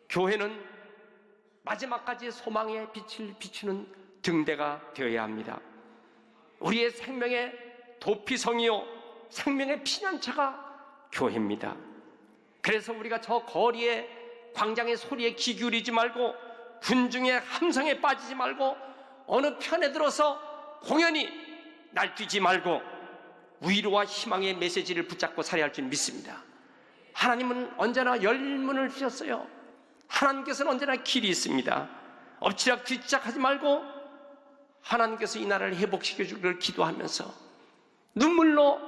교회는 마지막까지 소망의 빛을 비추는 등대가 되어야 합니다. 우리의 생명의 도피성이요 생명의 피난처가 교회입니다. 그래서 우리가 저 거리의 광장의 소리에 귀 기울이지 말고 군중의 함성에 빠지지 말고 어느 편에 들어서 공연히 날뛰지 말고 위로와 희망의 메시지를 붙잡고 살아야 할 줄 믿습니다. 하나님은 언제나 열린 문을 주셨어요. 하나님께서는 언제나 길이 있습니다. 엎치락 뒤치락 하지 말고 하나님께서 이 나라를 회복시켜 주기를 기도하면서 눈물로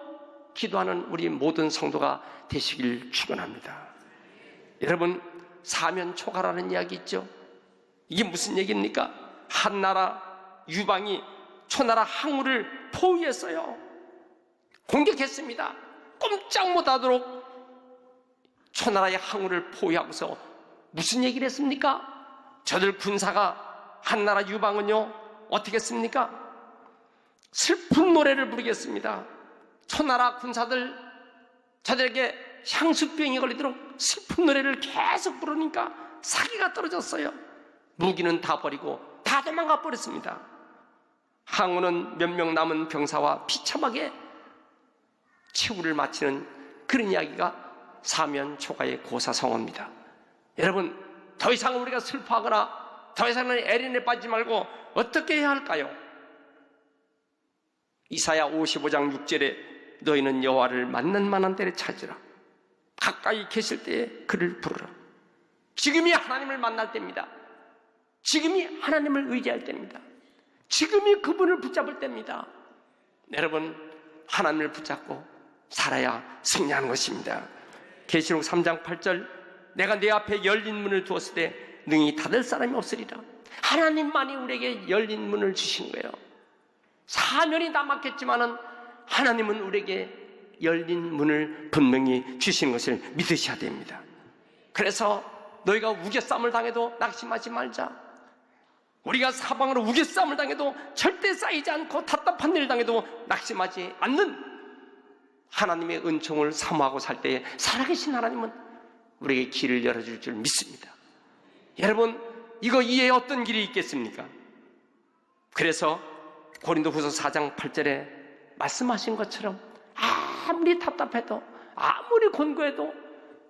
기도하는 우리 모든 성도가 되시길 축원합니다. 여러분, 사면초가라는 이야기 있죠? 이게 무슨 얘기입니까? 한나라 유방이 초나라 항우를 포위했어요. 공격했습니다. 꼼짝 못하도록 초나라의 항우를 포위하고서 무슨 얘기를 했습니까? 저들 군사가 한나라 유방은요 어떻게 했습니까? 슬픈 노래를 부르겠습니다. 초나라 군사들 저들에게 향수병이 걸리도록 슬픈 노래를 계속 부르니까 사기가 떨어졌어요. 무기는 다 버리고 다 도망가 버렸습니다. 항우는 몇 명 남은 병사와 비참하게 최후를 마치는 그런 이야기가 사면초가의 고사성어입니다. 여러분, 더 이상 우리가 슬퍼하거나 더 이상은 애린에 빠지지 말고 어떻게 해야 할까요? 이사야 55장 6절에 너희는 여호와를 만날 만한 때를 찾으라. 가까이 계실 때에 그를 부르라. 지금이 하나님을 만날 때입니다. 지금이 하나님을 의지할 때입니다. 지금이 그분을 붙잡을 때입니다. 여러분, 하나님을 붙잡고 살아야 승리하는 것입니다. 계시록 3장 8절 내가 내 앞에 열린 문을 두었을 때 능히 닫을 사람이 없으리라. 하나님만이 우리에게 열린 문을 주신 거예요. 사면이 남았겠지만은 하나님은 우리에게 열린 문을 분명히 주시는 것을 믿으셔야 됩니다. 그래서 너희가 우겨싸움을 당해도 낙심하지 말자. 우리가 사방으로 우겨싸움을 당해도 절대 쌓이지 않고 답답한 일을 당해도 낙심하지 않는 하나님의 은총을 사모하고 살 때에 살아계신 하나님은 우리에게 길을 열어줄 줄 믿습니다. 여러분, 이거 이외에 어떤 길이 있겠습니까? 그래서 고린도후서 4장 8절에 말씀하신 것처럼 아무리 답답해도 아무리 곤고해도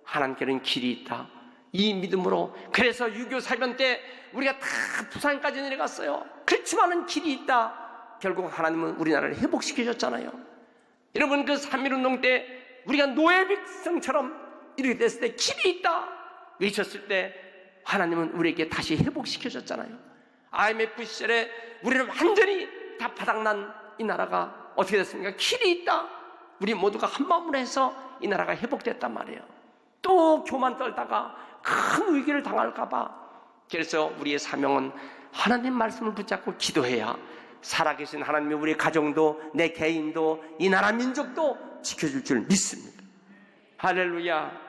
하나님께는 길이 있다. 이 믿음으로, 그래서 6.25 사변 때 우리가 다 부산까지 내려갔어요. 그렇지만은 길이 있다. 결국 하나님은 우리나라를 회복시켜 줬잖아요. 여러분, 그 3.1운동 때 우리가 노예백성처럼 이렇게 됐을 때 길이 있다 외쳤을 때 하나님은 우리에게 다시 회복시켜 줬잖아요. IMF 시절에 우리는 완전히 다 바닥난 이 나라가 어떻게 됐습니까? 길이 있다. 우리 모두가 한 마음으로 해서 이 나라가 회복됐단 말이에요. 또 교만 떨다가 큰 위기를 당할까봐. 그래서 우리의 사명은 하나님 말씀을 붙잡고 기도해야 살아계신 하나님이 우리 가정도 내 개인도 이 나라 민족도 지켜줄 줄 믿습니다. 할렐루야.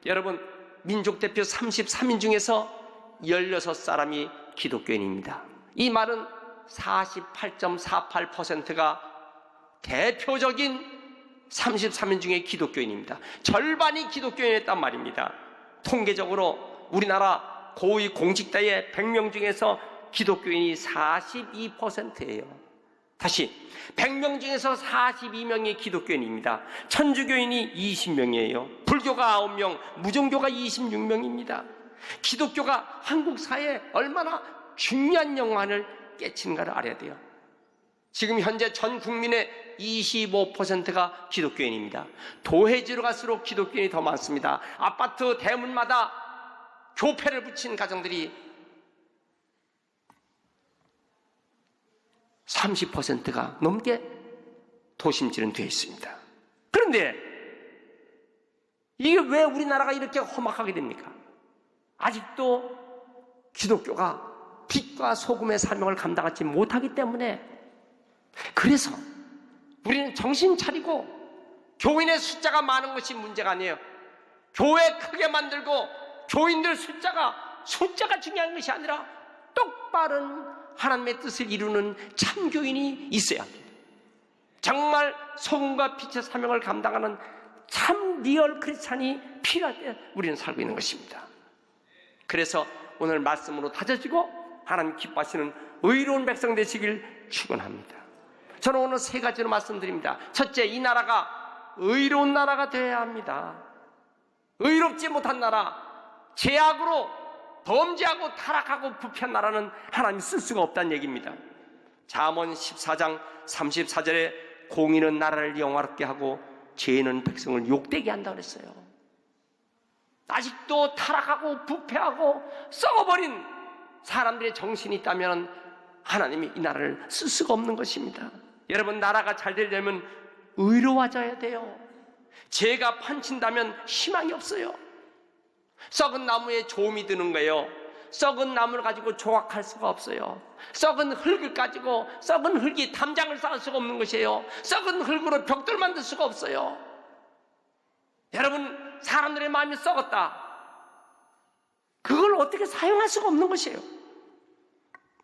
여러분, 민족대표 33인 중에서 16사람이 기독교인입니다. 이 말은 48.48%가 대표적인 33인 중에 기독교인입니다. 절반이 기독교인이었단 말입니다. 통계적으로 우리나라 고위 공직자의 100명 중에서 기독교인이 42%예요. 다시 100명 중에서 42명이 기독교인입니다. 천주교인이 20명이에요. 불교가 9명, 무종교가 26명입니다. 기독교가 한국 사회에 얼마나 중요한 영향을 끼치는가를 알아야 돼요. 지금 현재 전 국민의 25%가 기독교인입니다. 도해지로 갈수록 기독교인이 더 많습니다. 아파트 대문마다 교패를 붙인 가정들이 30%가 넘게 도심지는 되어 있습니다. 그런데 이게 왜 우리나라가 이렇게 험악하게 됩니까? 아직도 기독교가 빛과 소금의 사명을 감당하지 못하기 때문에, 그래서 우리는 정신 차리고 교인의 숫자가 많은 것이 문제가 아니에요. 교회 크게 만들고 교인들 숫자가 중요한 것이 아니라 똑바른 하나님의 뜻을 이루는 참교인이 있어야 합니다. 정말 소금과 빛의 사명을 감당하는 참 리얼 크리스찬이 필요할 때 우리는 살고 있는 것입니다. 그래서 오늘 말씀으로 다져지고 하나님 기뻐하시는 의로운 백성 되시길 축원합니다. 저는 오늘 세 가지로 말씀드립니다. 첫째, 이 나라가 의로운 나라가 되어야 합니다. 의롭지 못한 나라, 죄악으로 범죄하고 타락하고 부패한 나라는 하나님이 쓸 수가 없다는 얘기입니다. 잠언 14장 34절에 공의는 나라를 영화롭게 하고 죄는 백성을 욕되게 한다고 그랬어요. 아직도 타락하고 부패하고 썩어버린 사람들의 정신이 있다면 하나님이 이 나라를 쓸 수가 없는 것입니다. 여러분, 나라가 잘 되려면 의로워져야 돼요. 죄가 판친다면 희망이 없어요. 썩은 나무에 조음이 드는 거예요. 썩은 나무를 가지고 조각할 수가 없어요. 썩은 흙을 가지고 썩은 흙이 담장을 쌓을 수가 없는 것이에요. 썩은 흙으로 벽돌 만들 수가 없어요. 여러분, 사람들의 마음이 썩었다. 그걸 어떻게 사용할 수가 없는 것이에요.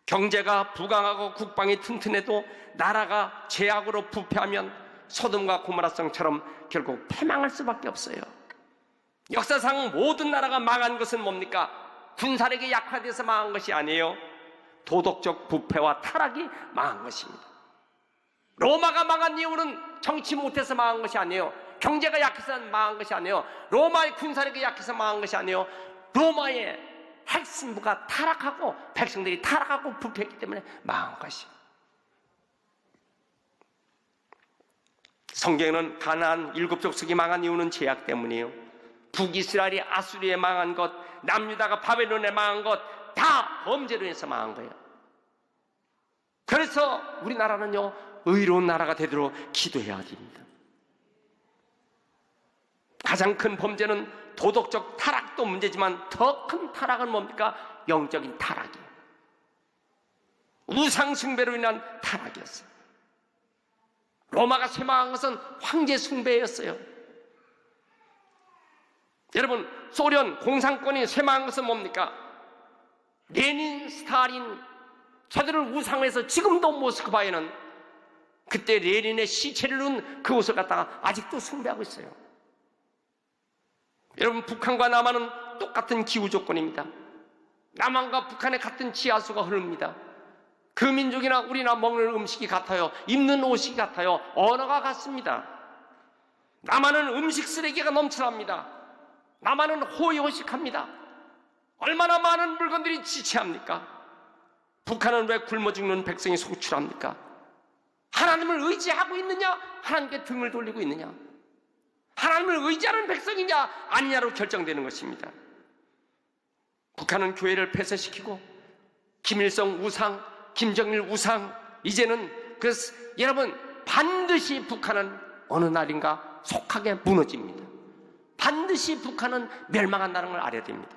경제가 부강하고 국방이 튼튼해도 나라가 죄악으로 부패하면 소돔과 고모라성처럼 결국 패망할 수밖에 없어요. 역사상 모든 나라가 망한 것은 뭡니까? 군사력이 약화돼서 망한 것이 아니에요. 도덕적 부패와 타락이 망한 것입니다. 로마가 망한 이유는 정치 못해서 망한 것이 아니에요. 경제가 약해서 망한 것이 아니에요. 로마의 군사력이 약해서 망한 것이 아니에요. 로마의 핵심부가 타락하고 백성들이 타락하고 부패했기 때문에 망한 것이에요. 성경에는 가나안 7족속이 망한 이유는 죄악 때문이에요. 북이스라엘이 아수리에 망한 것, 남유다가 바벨론에 망한 것, 다 범죄로 해서 망한 거예요. 그래서 우리나라는요, 의로운 나라가 되도록 기도해야 됩니다. 가장 큰 범죄는 도덕적 타락도 문제지만 더 큰 타락은 뭡니까? 영적인 타락이에요. 우상 숭배로 인한 타락이었어요. 로마가 쇠망한 것은 황제 숭배였어요. 여러분, 소련 공산권이 쇠망한 것은 뭡니까? 레닌, 스탈린, 저들을 우상해서 지금도 모스크바에는 그때 레닌의 시체를 놓은 그곳을 갖다가 아직도 숭배하고 있어요. 여러분, 북한과 남한은 똑같은 기후 조건입니다. 남한과 북한의 같은 지하수가 흐릅니다. 그 민족이나 우리나 먹는 음식이 같아요. 입는 옷이 같아요. 언어가 같습니다. 남한은 음식 쓰레기가 넘쳐납니다. 남한은 호의호식합니다. 얼마나 많은 물건들이 지체합니까? 북한은 왜 굶어 죽는 백성이 속출합니까? 하나님을 의지하고 있느냐? 하나님께 등을 돌리고 있느냐? 하나님을 의지하는 백성이냐 아니냐로 결정되는 것입니다. 북한은 교회를 폐쇄시키고 김일성 우상, 김정일 우상, 이제는 여러분, 반드시 북한은 어느 날인가 속하게 무너집니다. 반드시 북한은 멸망한다는 걸 알아야 됩니다.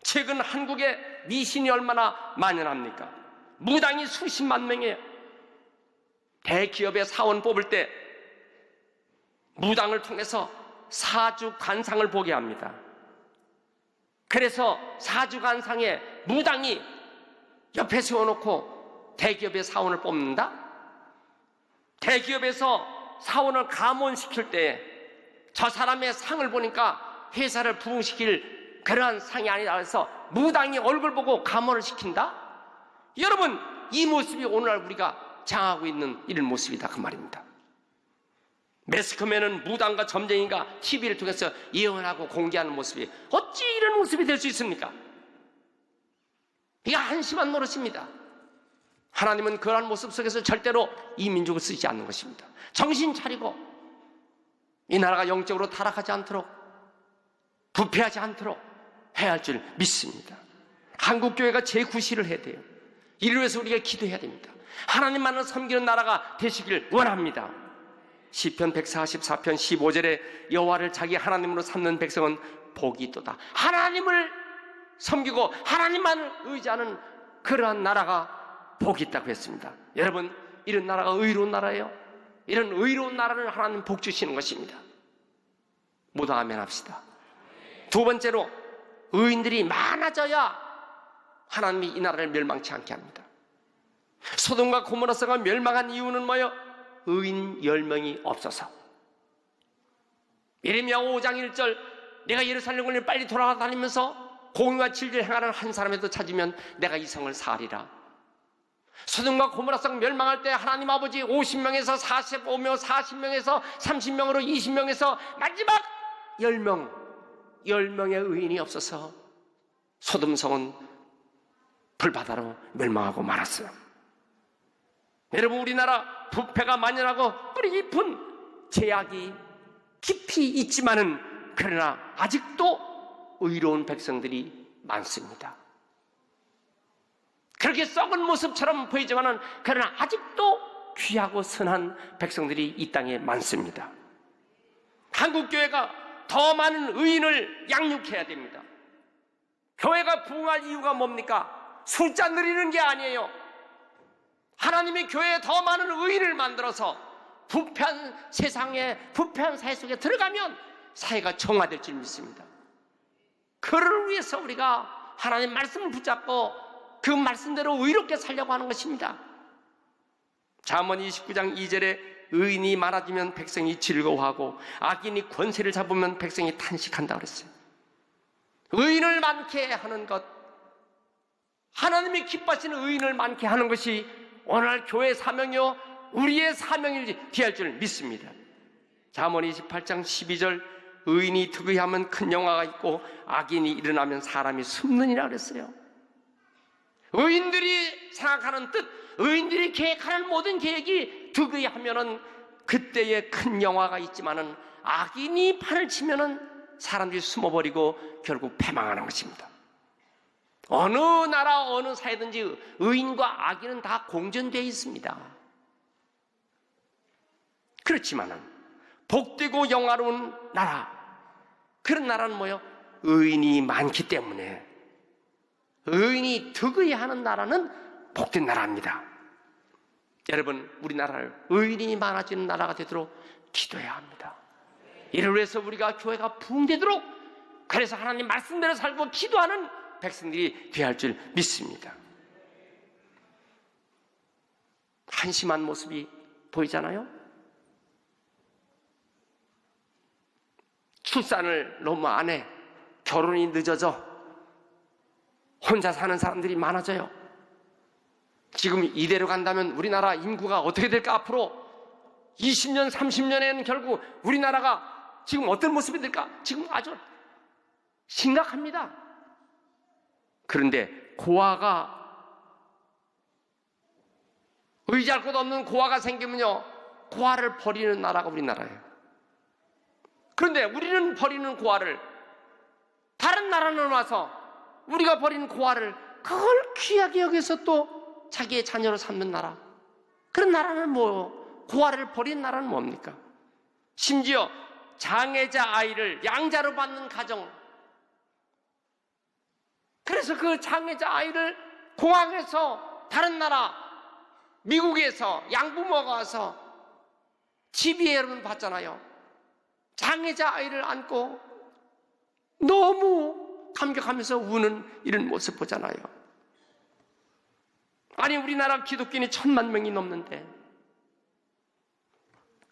최근 한국에 미신이 얼마나 만연합니까? 무당이 수십만 명이에요. 대기업의 사원 뽑을 때 무당을 통해서 사주관상을 보게 합니다. 그래서 사주관상에 무당이 옆에 세워놓고 대기업의 사원을 뽑는다? 대기업에서 사원을 감원시킬 때 저 사람의 상을 보니까 회사를 부흥시킬 그러한 상이 아니라 해서 무당이 얼굴 보고 감원을 시킨다? 여러분, 이 모습이 오늘날 우리가 장하고 있는 이런 모습이다 그 말입니다. 매스컴에는 무당과 점쟁이가 TV를 통해서 예언하고 공개하는 모습이 어찌 이런 모습이 될 수 있습니까? 이게 한심한 노릇입니다. 하나님은 그러한 모습 속에서 절대로 이 민족을 쓰지 않는 것입니다. 정신 차리고 이 나라가 영적으로 타락하지 않도록 부패하지 않도록 해야 할 줄 믿습니다. 한국교회가 재구시를 해야 돼요. 이를 위해서 우리가 기도해야 됩니다. 하나님만을 섬기는 나라가 되시길 원합니다. 시편 144편 15절에 여호와를 자기 하나님으로 삼는 백성은 복이 있도다. 하나님을 섬기고 하나님만을 의지하는 그러한 나라가 복이 있다고 했습니다. 여러분, 이런 나라가 의로운 나라예요. 이런 의로운 나라를 하나님 복 주시는 것입니다. 모두 아멘 합시다. 두 번째로, 의인들이 많아져야 하나님이 이 나라를 멸망치 않게 합니다. 소돔과 고모라서가 멸망한 이유는 뭐예요? 의인 10명이 없어서. 예레미야 5장 1절, 내가 예루살렘을 빨리 돌아다니면서 공의와 진리를 행하는 한 사람에도 찾으면 내가 이 성을 사하리라. 소돔과 고모라성 멸망할 때 하나님 아버지 50명에서 45명, 40명에서 30명으로 20명에서 마지막 10명의 의인이 없어서 소돔성은 불바다로 멸망하고 말았어요. 여러분, 우리나라 부패가 만연하고 뿌리 깊은 죄악이 깊이 있지만은 그러나 아직도 의로운 백성들이 많습니다. 그렇게 썩은 모습처럼 보이지만은 그러나 아직도 귀하고 선한 백성들이 이 땅에 많습니다. 한국교회가 더 많은 의인을 양육해야 됩니다. 교회가 부흥할 이유가 뭡니까? 숫자 늘리는 게 아니에요. 하나님의 교회에 더 많은 의인을 만들어서 부패한 세상에, 부패한 사회 속에 들어가면 사회가 정화될 줄 믿습니다. 그를 위해서 우리가 하나님 말씀을 붙잡고 그 말씀대로 의롭게 살려고 하는 것입니다. 잠언 29장 2절에 의인이 많아지면 백성이 즐거워하고 악인이 권세를 잡으면 백성이 탄식한다 그랬어요. 의인을 많게 하는 것, 하나님이 기뻐하시는 의인을 많게 하는 것이 오늘날 교회의 사명이요 우리의 사명인지 뒤할 줄 믿습니다. 잠언 28장 12절 의인이 득의하면 큰 영화가 있고 악인이 일어나면 사람이 숨느니라 그랬어요. 의인들이 생각하는 뜻, 의인들이 계획하는 모든 계획이 득의하면은 그때에 큰 영화가 있지만은 악인이 판을 치면은 사람들이 숨어버리고 결국 패망하는 것입니다. 어느 나라 어느 사회든지 의인과 악인은 다 공존되어 있습니다. 그렇지만은 복되고 영화로운 나라, 그런 나라는 뭐예요? 의인이 많기 때문에 의인이 득의하는 나라는 복된 나라입니다. 여러분, 우리나라를 의인이 많아지는 나라가 되도록 기도해야 합니다. 이를 위해서 우리가 교회가 부흥되도록, 그래서 하나님 말씀대로 살고 기도하는 백성들이 되어야 할 줄 믿습니다. 한심한 모습이 보이잖아요. 출산을 너무 안 해. 결혼이 늦어져. 혼자 사는 사람들이 많아져요. 지금 이대로 간다면 우리나라 인구가 어떻게 될까? 앞으로 20년, 30년에는 결국 우리나라가 지금 어떤 모습이 될까? 지금 아주 심각합니다. 그런데 고아가, 의지할 것 없는 고아가 생기면요, 고아를 버리는 나라가 우리나라예요. 그런데 우리는 버리는 고아를, 다른 나라는 와서 우리가 버린 고아를 그걸 귀하게 여기서 또 자기의 자녀로 삼는 나라, 그런 나라는 뭐, 고아를 버린 나라는 뭡니까? 심지어 장애자 아이를 양자로 받는 가정, 그래서 그 장애자 아이를 공항에서 다른 나라, 미국에서 양부모가 와서 집에 여러분 봤잖아요. 장애자 아이를 안고 너무 감격하면서 우는 이런 모습 보잖아요. 아니, 우리나라 기독교인이 1000만 명이 넘는데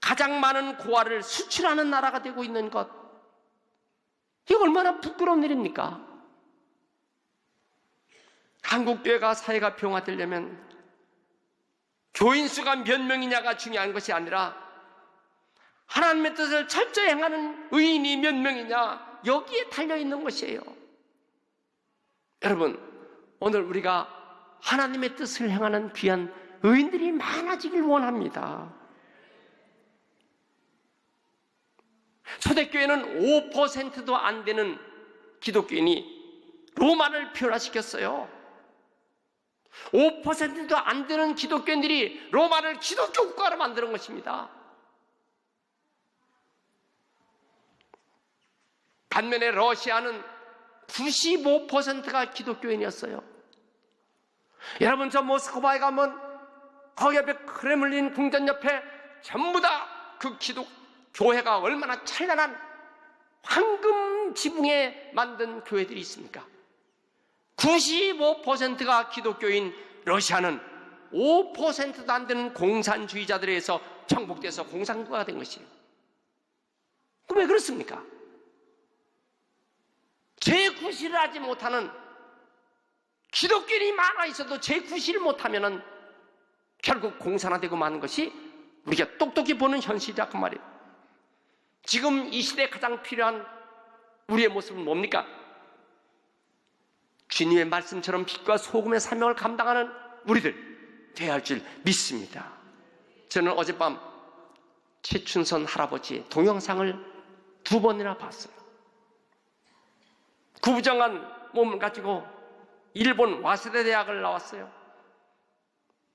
가장 많은 고아를 수출하는 나라가 되고 있는 것, 이게 얼마나 부끄러운 일입니까? 한국교회가 사회가 평화되려면 교인 수가 몇 명이냐가 중요한 것이 아니라 하나님의 뜻을 철저히 행하는 의인이 몇 명이냐, 여기에 달려있는 것이에요. 여러분, 오늘 우리가 하나님의 뜻을 행하는 귀한 의인들이 많아지길 원합니다. 초대교회는 5%도 안 되는 기독교인이 로마를 변화시켰어요. 5%도 안 되는 기독교인들이 로마를 기독교 국가로 만드는 것입니다. 반면에 러시아는 95%가 기독교인이었어요. 여러분, 저 모스크바에 가면 거기 옆에 크렘린 궁전 옆에 전부 다 그 교회가 얼마나 찬란한 황금 지붕에 만든 교회들이 있습니까? 95%가 기독교인 러시아는 5%도 안 되는 공산주의자들에 의해서 정복돼서 공산국가가 된 것이에요. 그럼 왜 그렇습니까? 제9시를 하지 못하는 기독교인이 많아 있어도 제9시를 못하면은 결국 공산화되고 마는 것이 우리가 똑똑히 보는 현실이다 그 말이에요. 지금 이 시대에 가장 필요한 우리의 모습은 뭡니까? 주님의 말씀처럼 빛과 소금의 사명을 감당하는 우리들 되어야 할 줄 믿습니다. 저는 어젯밤 최춘선 할아버지의 동영상을 2번이나 봤어요. 구부정한 몸을 가지고 일본 와세다 대학을 나왔어요.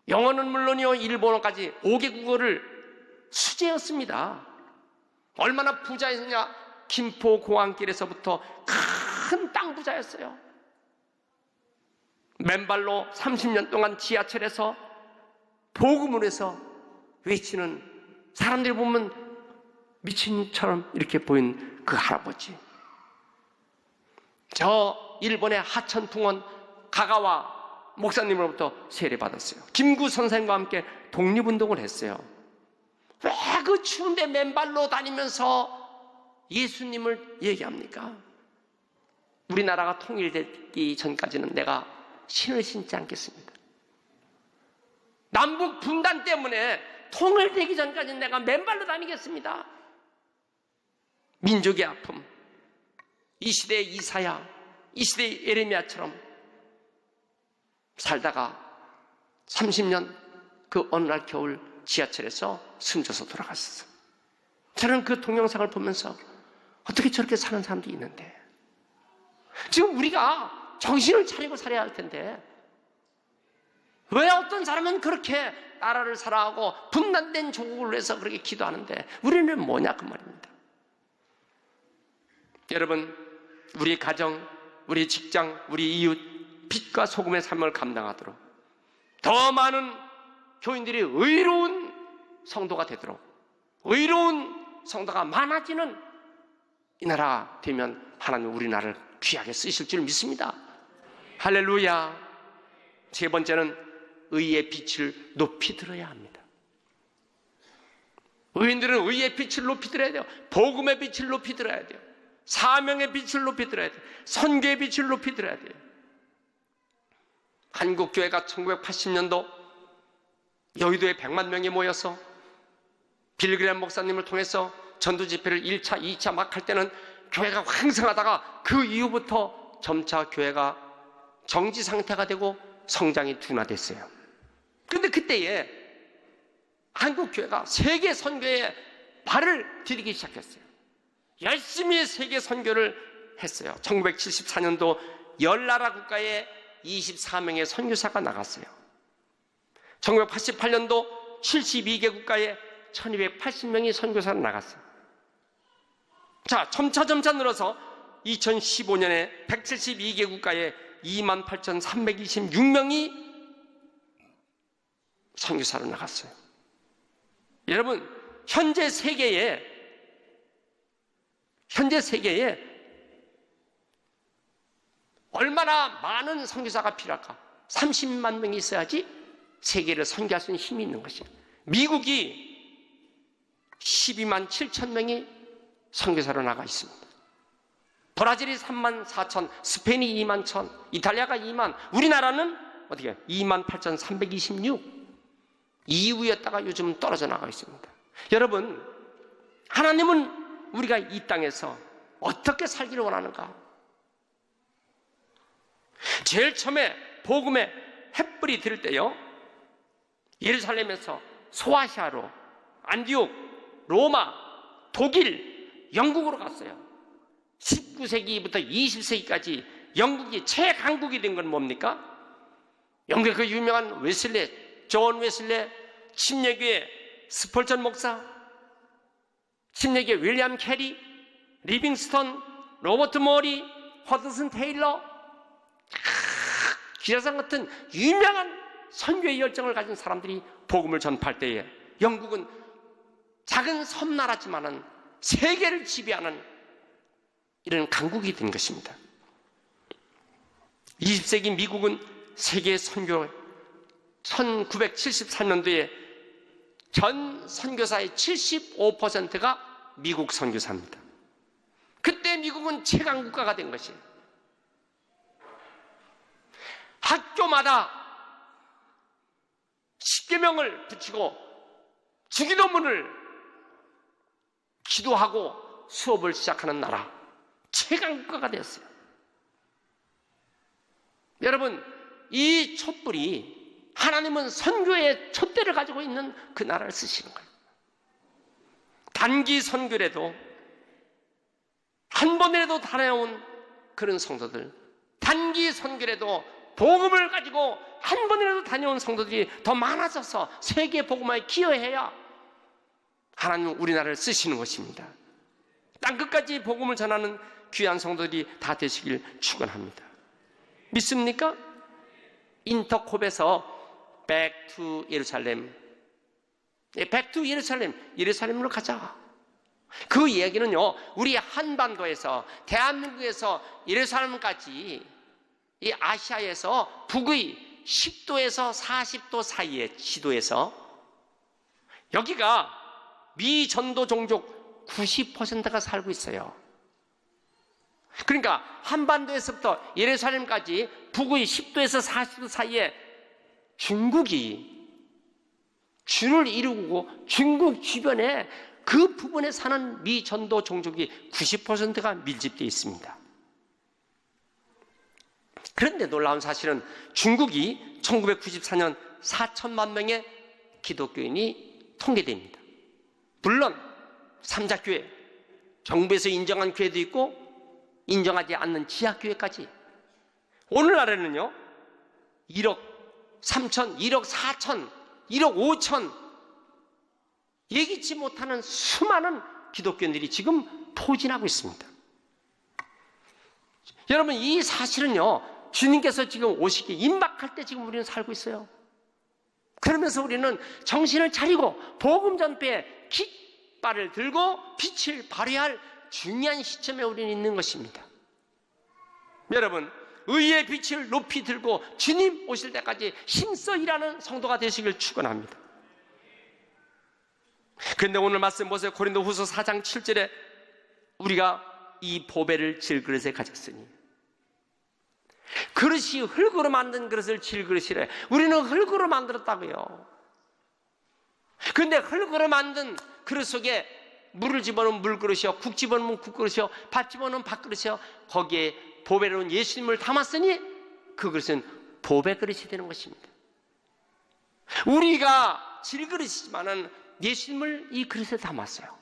영어는 물론이요, 일본어까지 5개 국어를 수재였습니다. 얼마나 부자였냐? 김포 공항길에서부터 큰 땅 부자였어요. 맨발로 30년 동안 지하철에서 복음을 해서 외치는, 사람들이 보면 미친처럼 이렇게 보인 그 할아버지. 저 일본의 하천풍원 가가와 목사님으로부터 세례받았어요. 김구 선생과 함께 독립운동을 했어요. 왜 그 추운데 맨발로 다니면서 예수님을 얘기합니까? 우리나라가 통일되기 전까지는 내가 신을 신지 않겠습니다. 남북 분단 때문에 통일되기 전까지는 내가 맨발로 다니겠습니다. 민족의 아픔, 이 시대의 이사야, 이 시대의 예레미야처럼 살다가 30년 그 어느 날 겨울 지하철에서 숨져서 돌아갔었어요. 저는 그 동영상을 보면서 어떻게 저렇게 사는 사람도 있는데, 지금 우리가 정신을 차리고 살아야 할 텐데 왜 어떤 사람은 그렇게 나라를 사랑하고 분단된 조국을 위해서 그렇게 기도하는데 우리는 뭐냐 그 말입니다. 여러분, 우리 가정, 우리 직장, 우리 이웃, 빛과 소금의 삶을 감당하도록 더 많은 교인들이 의로운 성도가 되도록, 의로운 성도가 많아지는 이 나라가 되면 하나님 우리나라를 귀하게 쓰실 줄 믿습니다. 할렐루야. 세 번째는 의의 빛을 높이 들어야 합니다. 의인들은 의의 빛을 높이 들어야 돼요. 복음의 빛을 높이 들어야 돼요. 사명의 빛을 높이 들어야 돼요. 선교의 빛을 높이 들어야 돼요. 한국교회가 1980년도 여의도에 100만 명이 모여서 빌그램 목사님을 통해서 전도 집회를 1차, 2차 막 할 때는 교회가 왕성하다가 그 이후부터 점차 교회가 정지 상태가 되고 성장이 둔화됐어요. 그런데 그때에 한국교회가 세계 선교에 발을 디디기 시작했어요. 열심히 세계 선교를 했어요. 1974년도 10나라 국가에 24명의 선교사가 나갔어요. 1988년도 72개 국가에 1280명의 선교사가 나갔어요. 자, 점차 늘어서 2015년에 172개 국가에 28,326명이 선교사로 나갔어요. 여러분, 현재 세계에 얼마나 많은 선교사가 필요할까? 30만 명이 있어야지 세계를 선교할 수 있는 힘이 있는 것이에요. 미국이 12만 7천 명이 선교사로 나가 있습니다. 브라질이 3만 4천, 스페인이 2만 1천, 이탈리아가 2만, 우리나라는 어떻게 2만 8,326 2위였다가 요즘 떨어져 나가 있습니다. 여러분, 하나님은 우리가 이 땅에서 어떻게 살기를 원하는가? 제일 처음에 복음의 햇불이 들 때요, 예루살렘에서 소아시아로, 안디옥, 로마, 독일, 영국으로 갔어요. 19세기부터 20세기까지 영국이 최강국이 된 건 뭡니까? 영국의 그 유명한 웨슬레, 존 웨슬레, 침례교회 스펄전 목사, 침례교회 윌리엄 캐리, 리빙스턴, 로버트 모리, 허드슨 테일러, 기라상 같은 유명한 선교의 열정을 가진 사람들이 복음을 전파할 때에 영국은 작은 섬나라지만은 세계를 지배하는 이런 강국이 된 것입니다. 20세기 미국은 세계 선교 1973년도에 전 선교사의 75%가 미국 선교사입니다. 그때 미국은 최강 국가가 된 것이에요. 학교마다 십계명을 붙이고 주기도문을 기도하고 수업을 시작하는 나라, 최강국가가 되었어요. 여러분, 이 촛불이 하나님은 선교의 촛대를 가지고 있는 그 나라를 쓰시는 거예요. 단기 선교라도 한 번이라도 다녀온 그런 성도들, 단기 선교라도 복음을 가지고 한 번이라도 다녀온 성도들이 더 많아져서 세계 복음화에 기여해야 하나님은 우리나라를 쓰시는 것입니다. 땅끝까지 복음을 전하는 귀한 성도들이 다 되시길 축원합니다. 믿습니까? 인터콥에서 Back to 예루살렘, Back to 예루살렘, 예루살렘으로 가자. 그 이야기는요, 우리 한반도에서, 대한민국에서 예루살렘까지 이 아시아에서 북의 10도에서 40도 사이의 지도에서 여기가 미 전도 종족 90%가 살고 있어요. 그러니까 한반도에서부터 예루살렘까지 북의 10도에서 40도 사이에 중국이 줄을 이루고 중국 주변에 그 부분에 사는 미 전도 종족이 90%가 밀집되어 있습니다. 그런데 놀라운 사실은 중국이 1994년 4천만 명의 기독교인이 통계됩니다. 물론 삼자교회, 정부에서 인정한 교회도 있고 인정하지 않는 지하교회까지. 오늘날에는요 1억 3천, 1억 4천, 1억 5천 예기치 못하는 수많은 기독교인들이 지금 포진하고 있습니다. 여러분, 이 사실은요 주님께서 지금 오시기 임박할 때 지금 우리는 살고 있어요. 그러면서 우리는 정신을 차리고 복음 전파에 깃발을 들고 빛을 발휘할 중요한 시점에 우리는 있는 것입니다. 여러분, 의의 빛을 높이 들고 주님 오실 때까지 힘써 일하는 성도가 되시길 축원합니다. 그런데 오늘 말씀 보세요. 고린도후서 4장 7절에 우리가 이 보배를 질그릇에 가졌으니, 그릇이 흙으로 만든 그릇을 질그릇이래. 우리는 흙으로 만들었다고요. 그런데 흙으로 만든 그릇 속에 물을 집어넣으면 물그릇이요, 국 집어넣으면 국그릇이요, 밥 집어넣으면 밥그릇이요, 거기에 보배로운 예수님을 담았으니 그 그릇은 보배 그릇이 되는 것입니다. 우리가 질그릇이지만은 예수님을 이 그릇에 담았어요.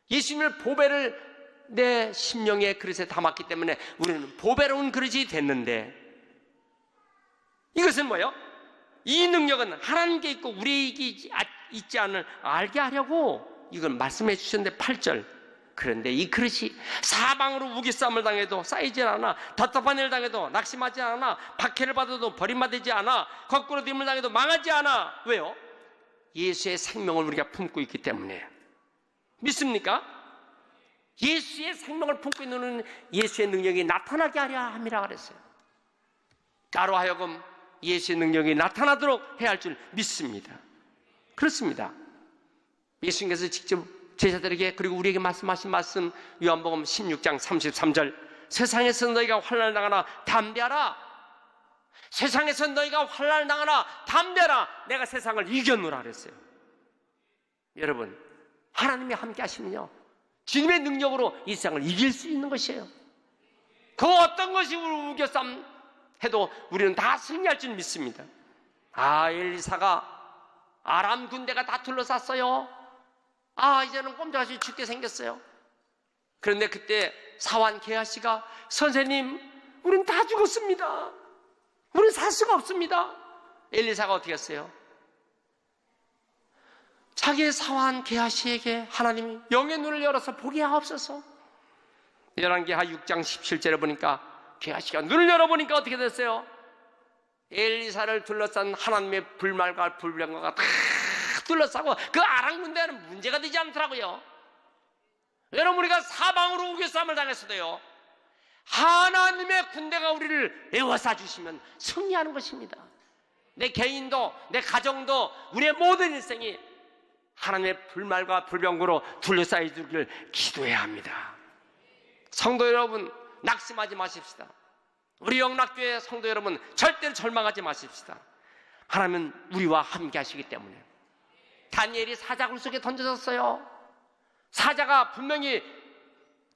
예수님을 보배를 내 심령의 그릇에 담았기 때문에 우리는 보배로운 그릇이 됐는데, 이것은 뭐예요? 이 능력은 하나님께 있고 우리에게 있지 않을 알게 하려고 이걸 말씀해 주셨는데 8절, 그런데 이 그릇이 사방으로 우기싸움을 당해도 쌓이질 않아, 답답한 일을 당해도 낙심하지 않아, 박해를 받아도 버림받지 않아, 거꾸로 됨을 당해도 망하지 않아. 왜요? 예수의 생명을 우리가 품고 있기 때문에. 믿습니까? 예수의 생명을 품고 있는 예수의 능력이 나타나게 하려 함이라 그랬어요. 나로 하여금 예수의 능력이 나타나도록 해야 할 줄 믿습니다. 그렇습니다. 예수님께서 직접 제자들에게 그리고 우리에게 말씀하신 말씀, 요한복음 16장 33절, 세상에서 너희가 환난을 당하나 담대하라. 세상에서 너희가 환난을 당하나 담대하라. 내가 세상을 이겼노라 그랬어요. 여러분, 하나님이 함께 하시면요 주님의 능력으로 이 세상을 이길 수 있는 것이에요. 그 어떤 것이 우리 우겨싸움 해도 우리는 다 승리할 줄 믿습니다. 엘리사가 아람 군대가 다 둘러쌌어요. 이제는 꼼짝없이 죽게 생겼어요. 그런데 그때 사환 게하시가, 선생님, 우린 다 죽었습니다. 우린 살 수가 없습니다. 엘리사가 어떻게 했어요? 자기의 사환 게하시에게 하나님이 영의 눈을 열어서 보게 하옵소서. 열왕기하 6장 17절에 보니까 게하시가 눈을 열어보니까 어떻게 됐어요? 엘리사를 둘러싼 하나님의 불말과 불병과가 다 둘러싸고 그 아람 군대는 문제가 되지 않더라고요. 여러분, 우리가 사방으로 우겨싸움을 당했어도요 하나님의 군대가 우리를 에워싸 주시면 승리하는 것입니다. 내 개인도, 내 가정도, 우리의 모든 인생이 하나님의 불말과 불병으로 둘러싸이기를 기도해야 합니다. 성도 여러분, 낙심하지 마십시다. 우리 영락교회 성도 여러분, 절대로 절망하지 마십시다. 하나님은 우리와 함께 하시기 때문에. 다니엘이 사자굴 속에 던져졌어요. 사자가 분명히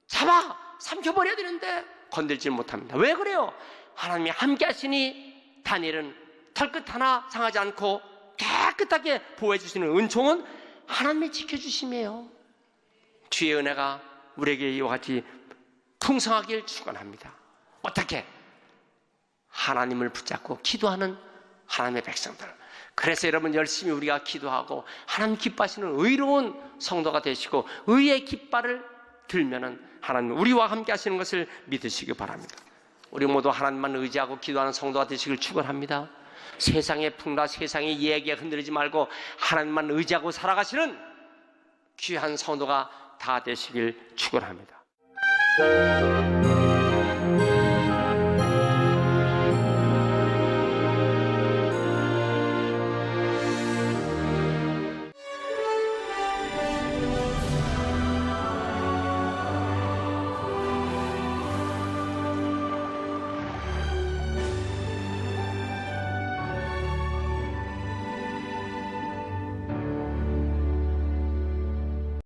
잡아 삼켜버려야 되는데 건들지 못합니다. 왜 그래요? 하나님이 함께 하시니 다니엘은 털끝 하나 상하지 않고 깨끗하게 보호해 주시는 은총은 하나님이 지켜주심이에요. 주의 은혜가 우리에게 이와 같이 풍성하길 축원합니다. 어떻게? 하나님을 붙잡고 기도하는 하나님의 백성들. 그래서 여러분 열심히 우리가 기도하고 하나님 기뻐하시는 의로운 성도가 되시고 의의 깃발을 들면은 하나님 우리와 함께 하시는 것을 믿으시기 바랍니다. 우리 모두 하나님만 의지하고 기도하는 성도가 되시길 축원합니다. 세상의 풍라, 세상의 이야기에 흔들리지 말고 하나님만 의지하고 살아가시는 귀한 성도가 다 되시길 축원합니다.